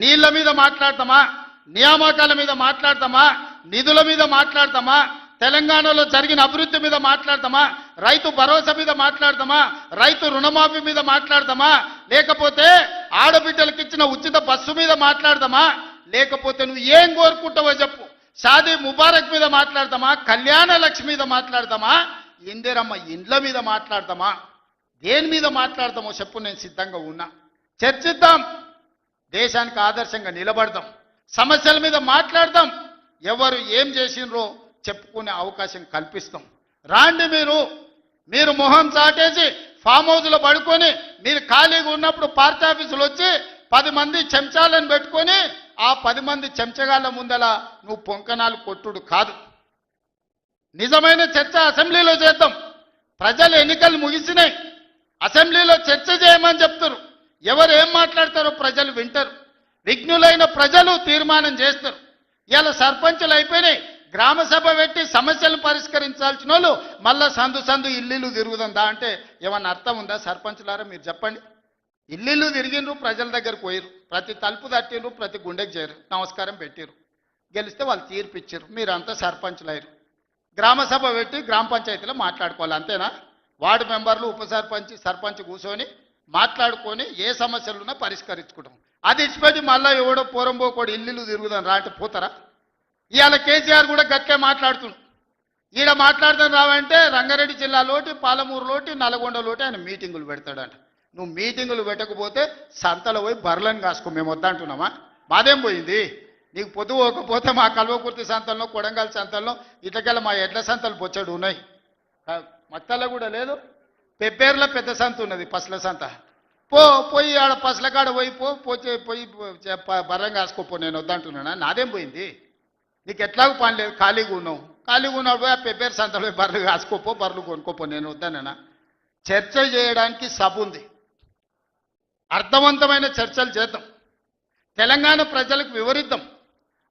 నీళ్ల మీద మాట్లాడతామా, నియామకాల మీద మాట్లాడతామా, నిధుల మీద మాట్లాడతామా, తెలంగాణలో జరిగిన అభివృద్ధి మీద మాట్లాడతామా, రైతు భరోసా మీద మాట్లాడతామా, రైతు రుణమాఫీ మీద మాట్లాడతామా, లేకపోతే ఆడబిడ్డలకు ఇచ్చిన ఉచిత బస్సు మీద మాట్లాడతామా, లేకపోతే నువ్వు ఏం కోరుకుంటావో చెప్పు, షాదీ ముబారక్ మీద మాట్లాడతామా, కళ్యాణ లక్ష్మి మీద మాట్లాడతామా, ఇందిరమ్మ ఇండ్ల మీద మాట్లాడతామా, దేని మీద మాట్లాడతామో చెప్పు, నేను సిద్ధంగా ఉన్నా. చర్చిద్దాం, దేశానికి ఆదర్శంగా నిలబడదాం, సమస్యల మీద మాట్లాడదాం, ఎవరు ఏం చేసినరో చెప్పుకునే అవకాశం కల్పిస్తాం. రాండి, మీరు మొహం చాటేసి ఫామ్ హౌస్లో పడుకొని మీరు ఖాళీగా ఉన్నప్పుడు పార్టీ ఆఫీసులు వచ్చి 10 మంది చెంచాలను పెట్టుకొని ఆ 10 మంది చెంచగాళ్ళ ముందల నువ్వు పొంకనాలు కొట్టుడు కాదు. నిజమైన చర్చ అసెంబ్లీలో చేద్దాం. ప్రజలు ఎన్నికలు ముగిసినాయి, అసెంబ్లీలో చర్చ చేయమని చెప్తారు. ఎవరు ఏం మాట్లాడతారో ప్రజలు వింటారు. విఘ్నులైన ప్రజలు తీర్మానం చేస్తారు. ఇలా సర్పంచులు అయిపోయినాయి, గ్రామ సభ పెట్టి సమస్యలు పరిష్కరించాల్సిన వాళ్ళు మళ్ళా సందు ఇల్లు తిరుగుతుందా అంటే ఏమన్నా అర్థం ఉందా? సర్పంచులారా మీరు చెప్పండి. ఇల్లు తిరిగినరు, ప్రజల దగ్గరకు పోయిరు, ప్రతి తలుపు తట్టిరు, ప్రతి గుండెకి చేరు, నమస్కారం పెట్టిరు, గెలిస్తే వాళ్ళు తీర్పిచ్చారు, మీరంతా సర్పంచులు అయ్యారు. గ్రామ సభ పెట్టి గ్రామ పంచాయతీలో మాట్లాడుకోవాలి, అంతేనా? వార్డు మెంబర్లు, ఉప సర్పంచ్, సర్పంచ్ కూర్చొని మాట్లాడుకొని ఏ సమస్యలున్నా పరిష్కరించుకుంటాం. అది ఇచ్చిపెట్టి మళ్ళీ ఎవడో పోరంబోకోడు ఇల్లు తిరుగుదాం రా అంటే పోతారా? ఇవాళ కేసీఆర్ కూడా గట్టే మాట్లాడుతున్నాడు. ఈడ మాట్లాడదాం రావంటే రంగారెడ్డి జిల్లాలోటి, పాలమూరులోటి, నల్గొండలోటి ఆయన మీటింగులు పెడతాడంట. నువ్వు మీటింగులు పెట్టకపోతే సంతలో పోయి బర్రెలను కాసుకో, మేము వద్దంటున్నామా? మాదేం పోయింది? నీకు పొద్దు పోకపోతే మా కల్వకుర్తి సంతల్లో, కొడంగల్ సంతల్లో, ఇట్లకెళ్ళ మా ఎడ్ల సంతలు బొచ్చడు ఉన్నాయి. మత్తల్లో కూడా లేదు, పెబ్బేర్లో పెద్ద సంత ఉన్నది, పసల సంత. పోయి ఆడ పసల కాడ పోయి బర్రం కాసుకోపో, నేను వద్దంటున్నానా? నాదేం పోయింది? నీకు ఎట్లాగూ పని లేదు, ఖాళీగా ఉన్నావు పోయి ఆ పెబ్బేరు సంతలో బర్రెలు కాసుకోపో, బర్రెలు కొనుక్కోపో, నేను వద్దానన్నా? చర్చ చేయడానికి సభ ఉంది, అర్థవంతమైన చర్చలు చేద్దాం, తెలంగాణ ప్రజలకు వివరిద్దాం.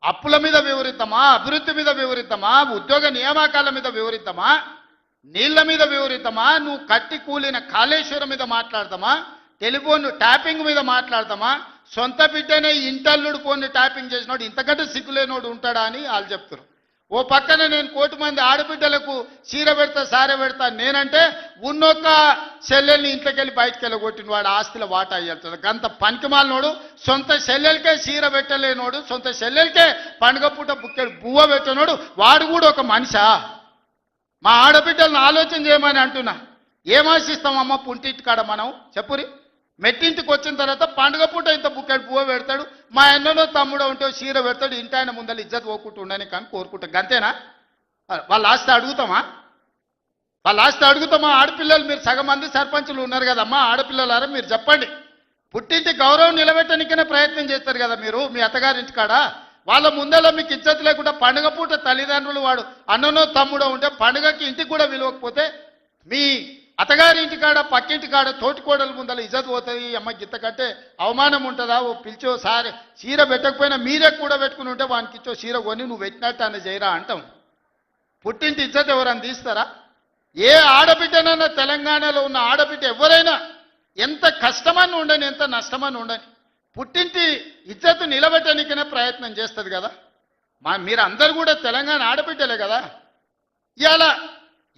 అప్పుల మీద వివరిద్దామా, అభివృద్ధి మీద వివరిద్దామా, ఉద్యోగ నియామకాల మీద వివరిద్దామా, నీళ్ల మీద వివరిద్దామా, నువ్వు కట్టి కూలిన కాళేశ్వరం మీద మాట్లాడతామా, టెలిఫోన్ ట్యాపింగ్ మీద మాట్లాడతామా, సొంత బిడ్డనే ఇంటల్లుడు ఫోన్ ట్యాపింగ్ చేసినోడు ఇంతకంటే సిగ్గులేనోడు ఉంటాడా అని వాళ్ళు చెప్తారు. ఓ పక్కన నేను 1 కోటి మంది ఆడబిడ్డలకు చీర పెడతా, సారె పెడతా నేనంటే ఉన్నొక్క చెల్లెల్ని ఇంట్లోకెళ్ళి బయటకు వెళ్ళగొట్టిన వాడు ఆస్తిలో వాటా అయ్యేళ్తాడు. గంత పనికిమాలినోడు, సొంత చెల్లెలకే చీర పెట్టలేనోడు, సొంత చెల్లెలకే పండుగ పూట బుక్కెడు బువ్వ పెట్టినోడు వాడు కూడా ఒక మనిషా? మా ఆడబిడ్డలను ఆలోచన చేయమని అంటున్నా. ఏం ఆశిస్తామమ్మ పుంటింటి కాడ మనం? చెప్పురి. మెట్టింటికి వచ్చిన తర్వాత పండుగ పూట ఇంత బుక్కెడు పువ్వు పెడతాడు, మా అన్ననో తమ్ముడో ఉంటే చీర పెడతాడు, ఇంటి ఆయన ముందర ఇజ్జత్ పోకుంటూ ఉండని కానీ కోరుకుంటాం, అంతేనా? వాళ్ళ ఆస్తి అడుగుతామా? ఆడపిల్లలు మీరు సగం మంది సర్పంచులు ఉన్నారు కదమ్మా, ఆడపిల్లలారా మీరు చెప్పండి. పుట్టింటి గౌరవం నిలబెట్టడానికనే ప్రయత్నం చేస్తారు కదా మీరు మీ అత్తగారింటి కాడ. వాళ్ళ ముందలో మీకు ఇజ్జత్ లేకుండా పండుగ పూట తల్లిదండ్రులు వాడు అన్ననో తమ్ముడో ఉంటే పండుగకి ఇంటికి కూడా విలువకపోతే మీ అత్తగారి ఇంటికాడ, పక్కింటి కాడ, తోటికోడల ముందల ఇజ్జత్ పోతుంది. అమ్మ గిత్త కంటే అవమానం ఉంటుందా? ఓ పిలిచో సారి చీర పెట్టకపోయినా మీరే కూడా పెట్టుకుని ఉంటే వానికి ఇచ్చో చీర కొని నువ్వు పెట్టినట్టు అని చేయరా అంటాం. పుట్టింటి ఇజ్జత్ ఎవరని తీస్తారా? ఏ ఆడబిడ్డనన్నా తెలంగాణలో ఉన్న ఆడబిడ్డ ఎవరైనా ఎంత కష్టమని ఉండని, ఎంత నష్టమని ఉండని, పుట్టింటి ఇజ్జత్ నిలబెట్టడానికనే ప్రయత్నం చేస్తుంది కదా. మీరు అందరు కూడా తెలంగాణ ఆడబిడ్డలే కదా. ఇవాళ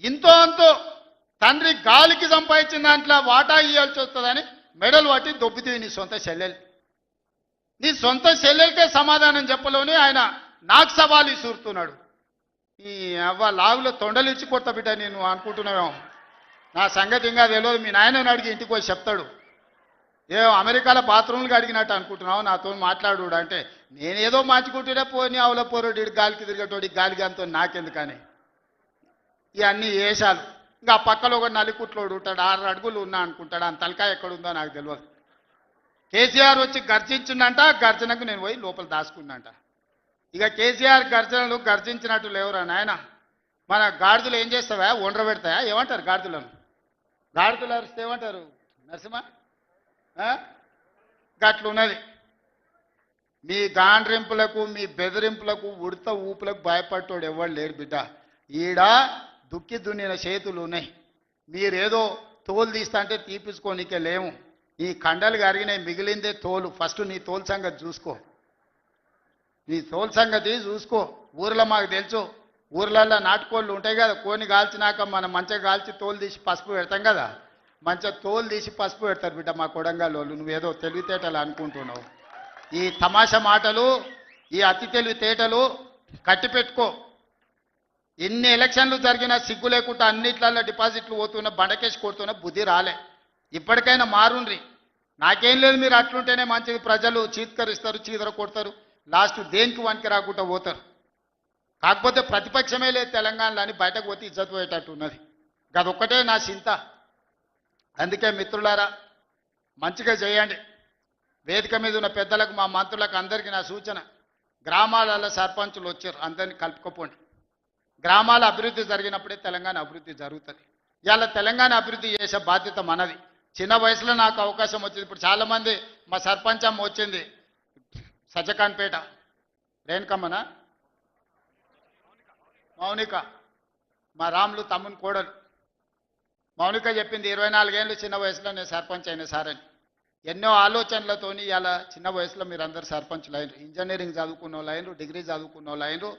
ఇంతో అంతో తండ్రి గాలికి సంపాదించిన దాంట్లో వాటా ఇవ్వాల్సి వస్తుందని మెడలు పట్టి దొబ్బితే నీ సొంత చెల్లెలకే సమాధానం చెప్పలోని ఆయన నాకు సవాలు ఇసురుతున్నాడు. ఈ అవ్వ లాగులో తొండలు ఇచ్చి కొత్త బిడ్డ నేను అనుకుంటున్నావేమో, నా సంగతి ఇంకా తెలియదు. మీ నాయనని అడిగి ఇంటికి పోయి చెప్తాడు. అమెరికాలో బాత్రూమ్లు అడిగినట్టు అనుకుంటున్నావు నాతో మాట్లాడు అంటే, నేనేదో మార్చుకుంటూనే పోని అవల పోరోడు గాలికి తిరిగేటోడి గాలికి అంతో నాకెందుకని ఇవన్నీ వేషాలు. ఇంకా పక్కలో ఒక నలికుట్లోడు ఉంటాడు, 6 అడుగులు ఉన్నా అనుకుంటాడు, ఆ తలకాయ ఎక్కడుందో నాకు తెలియదు. కేసీఆర్ వచ్చి గర్జించిందంట, గర్జనకు నేను పోయి లోపల దాచుకున్నంట. ఇక కేసీఆర్ గర్జనలు గర్జించినట్టు లేవురా నాయన. మన గాడిదలు ఏం చేస్తావా? ఒండ్ర పెడతాయా? ఏమంటారు గాడిదలను? గాడిదలు అరిస్తే ఏమంటారు నరసింహ? గట్లున్నది. మీ గాండ్రింపులకు, మీ బెదిరింపులకు, ఉడత ఊపులకు భయపడ్డోడు ఎవడు లేడు బిడ్డ. ఈడ దుక్కి దున్నిన చేతులు ఉన్నాయి. మీరేదో తోలు తీస్తా అంటే తీపించుకోనికే లేము. ఈ కండలు కరిగినాయి, మిగిలిందే తోలు. ఫస్ట్ నీ తోలు సంగతి చూసుకో, నీ తోలు సంగతి చూసుకో. ఊర్లో మాకు తెలుసు, ఊర్లల్లో నాటుకోళ్ళు ఉంటాయి కదా, కోని కాల్చినాక మనం మంచిగా కాల్చి తోలు తీసి పసుపు పెడతాం కదా, మంచిగా తోలు తీసి పసుపు పెడతారు బిడ్డ మా కొడంగల్ వాళ్ళు. నువ్వేదో తెలివితేటలు అనుకుంటున్నావు. ఈ తమాషా మాటలు, ఈ అతి తెలివితేటలు కట్టిపెట్టుకో. ఎన్ని ఎలక్షన్లు జరిగినా సిగ్గు లేకుండా అన్నిట్లలో డిపాజిట్లు పోతున్న బండకేసి కొడుతున్న బుద్ధి రాలే. ఇప్పటికైనా మారుండ్రి. నాకేం లేదు, మీరు అట్లుంటేనే మంచిది. ప్రజలు చీత్కరిస్తారు, చీదర కొడతారు, లాస్ట్ దేనికి వనికి రాకుండా పోతారు. కాకపోతే ప్రతిపక్షమే లేదు తెలంగాణలో అని బయటకు పోతే ఇజ్జత్ పోయేటట్టు ఉన్నది. అదొక్కటే నా చింత. అందుకే మిత్రులారా, మంచిగా చేయండి. వేదిక మీద ఉన్న పెద్దలకు, మా మంత్రులకు అందరికీ నా సూచన, గ్రామాలలో సర్పంచులు వచ్చారు, అందరినీ కలుపుకోపోండి. గ్రామాల అభివృద్ధి జరిగినప్పుడే తెలంగాణ అభివృద్ధి జరుగుతుంది. ఇవాళ తెలంగాణ అభివృద్ధి చేసే బాధ్యత మనది. చిన్న వయసులో నాకు అవకాశం వచ్చింది. ఇప్పుడు చాలామంది మా సర్పంచ్ అమ్మ వచ్చింది, సజ్జకాన్పేట రేణుకమ్మన మౌనిక, మా రాములు తమ్ముని కోడలు మౌనిక చెప్పింది, 24 ఏళ్ళు చిన్న వయసులో నేను సర్పంచ్ అయిన సార్ అని. ఎన్నో ఆలోచనలతోని ఇలా చిన్న వయసులో మీరు అందరు సర్పంచ్లు అయినరు. ఇంజనీరింగ్ చదువుకున్న వాళ్ళు అయినరు, డిగ్రీ చదువుకున్న వాళ్ళు అయినరు,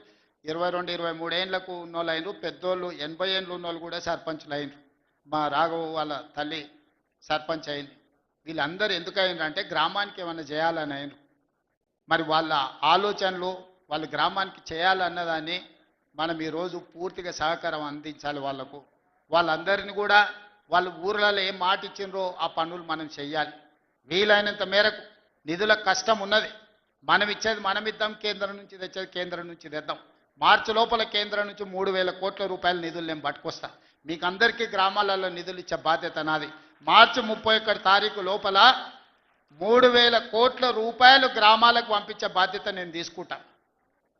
22, 23 ఏళ్ళకు ఉన్న వాళ్ళు అయినరు, పెద్దోళ్ళు 80 ఏళ్ళు ఉన్న వాళ్ళు కూడా సర్పంచ్లు అయినరు. మా రాఘవ వాళ్ళ తల్లి సర్పంచ్ అయింది. వీళ్ళందరూ ఎందుకు అయినరు అంటే గ్రామానికి ఏమైనా చేయాలని అయినరు. మరి వాళ్ళ ఆలోచనలు వాళ్ళ గ్రామానికి చేయాలన్నదాన్ని మనం ఈరోజు పూర్తిగా సహకారం అందించాలి వాళ్ళకు. వాళ్ళందరినీ కూడా వాళ్ళ ఊర్లలో ఏం మాట ఇచ్చినరో ఆ పనులు మనం చెయ్యాలి. వీలైనంత మేరకు నిధుల కష్టం ఉన్నది, మనం ఇచ్చేది మనం ఇద్దాం, కేంద్రం నుంచి తెచ్చేది కేంద్రం నుంచి తెద్దాం. మార్చి లోపల కేంద్రం నుంచి 3,000 కోట్ల రూపాయల నిధులు నేను పట్టుకొస్తా. మీకు అందరికీ గ్రామాలలో నిధులు ఇచ్చే బాధ్యత నాది. మార్చి 31 తారీఖు లోపల 3,000 కోట్ల రూపాయలు గ్రామాలకు పంపించే బాధ్యత నేను తీసుకుంటా.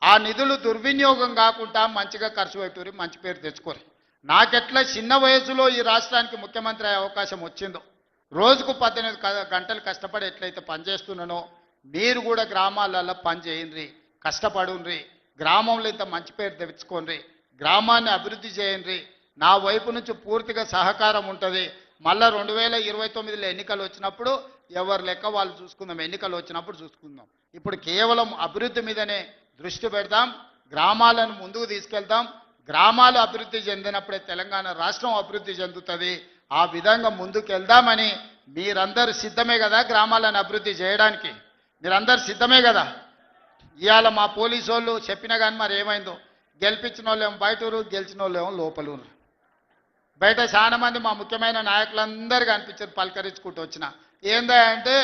ఆ నిధులు దుర్వినియోగం కాకుండా మంచిగా ఖర్చు పెట్టుకుని మంచి పేరు తెచ్చుకోరు. నాకెట్లా చిన్న వయసులో ఈ రాష్ట్రానికి ముఖ్యమంత్రి అయ్యే అవకాశం వచ్చిందో, రోజుకు 18 గంటలు కష్టపడి ఎట్లయితే పనిచేస్తున్నానో మీరు కూడా గ్రామాలలో పని చేయండి, కష్టపడుండ్రి, గ్రామంలో ఇంత మంచి పేరు తెచ్చుకోండి, గ్రామాన్ని అభివృద్ధి చేయండి. నా వైపు నుంచి పూర్తిగా సహకారం ఉంటుంది. మళ్ళా 2029లో ఎన్నికలు వచ్చినప్పుడు ఎవరి లెక్క వాళ్ళు చూసుకుందాం, ఎన్నికలు వచ్చినప్పుడు చూసుకుందాం. ఇప్పుడు కేవలం అభివృద్ధి మీదనే దృష్టి పెడదాం, గ్రామాలను ముందుకు తీసుకెళ్దాం. గ్రామాలు అభివృద్ధి చెందినప్పుడే తెలంగాణ రాష్ట్రం అభివృద్ధి చెందుతుంది. ఆ విధంగా ముందుకు వెళ్దామని మీరందరూ సిద్ధమే కదా? గ్రామాలను అభివృద్ధి చేయడానికి మీరందరూ సిద్ధమే కదా? ఇవాళ మా పోలీసు వాళ్ళు చెప్పినా కానీ మరి ఏమైందో, గెలిపించిన వాళ్ళేమో బయటూరు, గెలిచిన వాళ్ళేమో లోపలూరు. బయట చాలా మంది మా ముఖ్యమైన నాయకులందరూ కనిపించారు, పలకరించుకుంటూ వచ్చిన. ఏందా అంటే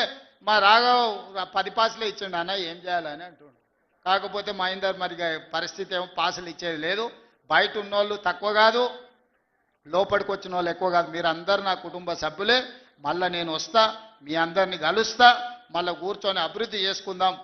మా రాఘవ్ 10 పాసులే ఇచ్చిండు అన్న, ఏం చేయాలని అంటుండు. కాకపోతే మా ఇందరు మరి పరిస్థితి ఏమో పాసులు ఇచ్చేది లేదు. బయట ఉన్నోళ్ళు తక్కువ కాదు, లోపలికి వచ్చిన వాళ్ళు ఎక్కువ కాదు. మీరు అందరు నా కుటుంబ సభ్యులే. మళ్ళీ నేను వస్తా, మీ అందరిని కలుస్తా, మళ్ళీ కూర్చొని అభివృద్ధి చేసుకుందాం.